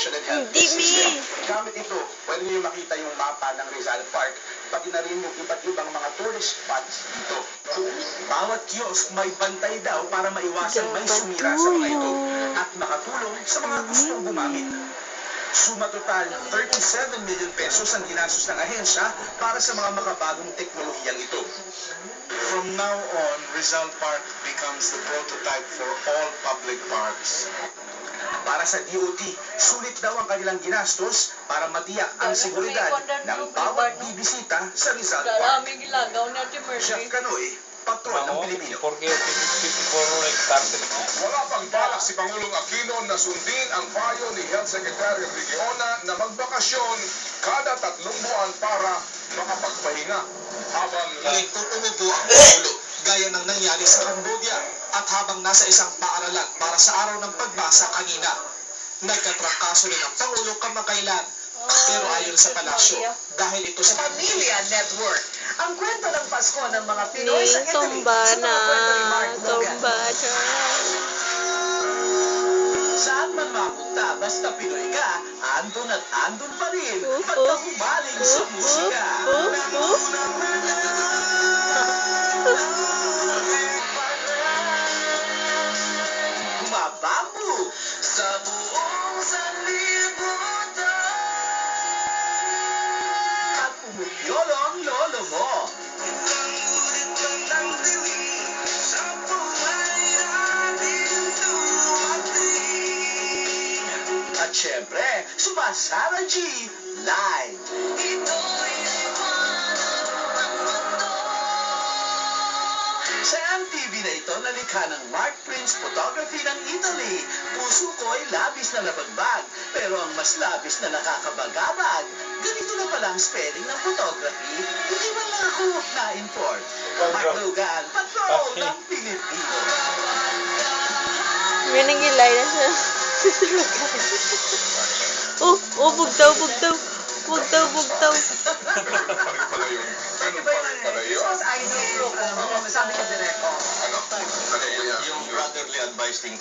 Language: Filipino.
Education and Health Hindi, System. Mi. Gamit ito, pwede niyo makita yung mapa ng Rizal Park, pati na rin yung iba't ibang mga tourist spots dito. Bawat kiosk may bantay daw para maiwasan may sumira sa mga ito at makatulong sa mga gustong gumamit. Sumatotal, 37 million pesos ang ginastos ng ahensya para sa mga makabagong teknolohiyang ito. From now on, Rizal Park becomes the prototype for all public parks. Para sa DOT, sulit daw ang kanilang ginastos para matiyak ang seguridad ng bawat bibisita sa Rizal Park. Chef Canoy, patron ng Pilipino. Porque 54 hectares. Wala pang balak si Pangulong Aquino na sundin ang payo ni Health Secretary Regiona na magbakasyon kada 3 buwan para makapagpahinga. Habang Tumubo ang Pangulo, gaya ng nangyari sa Cambodia at habang nasa isang paaralan para sa araw ng pagbasa kanina. Nagkatrangkaso rin ang Pangulo kamakailan, pero ayon sa palasyo, dahil ito sa Pamilya Network. Ang kwento ng Pasko ng mga Pinoy sa Ning Italy. tumba Sa na, mga kwento ni Mark Logan. tumba na. Saan man mapunta, basta Pinoy ka, andun at andun pa rin. Pagka humaling sa musika. Bumabambu sa buong sanlibutan. At pumupyolo ang lolo mo. At syempre, sumasara G live. Sa MTV na ito, nalikha ng Mark Prince Photography ng Italy. Puso ko'y labis na nabagbag, pero ang mas labis na nakakabagabag. Ganito na pala ang spelling ng photography. Hindi man lang ako na-inform. Mark Logan, patrol ng Pilipino. May nangilay na siya. Bugtaw, bugtaw. Bugtaw, bugtaw. pala yun. Ganun pa rin pala yun. Because I know, sabi ko direct, Ano? Ano ba yan? yung brotherly advice din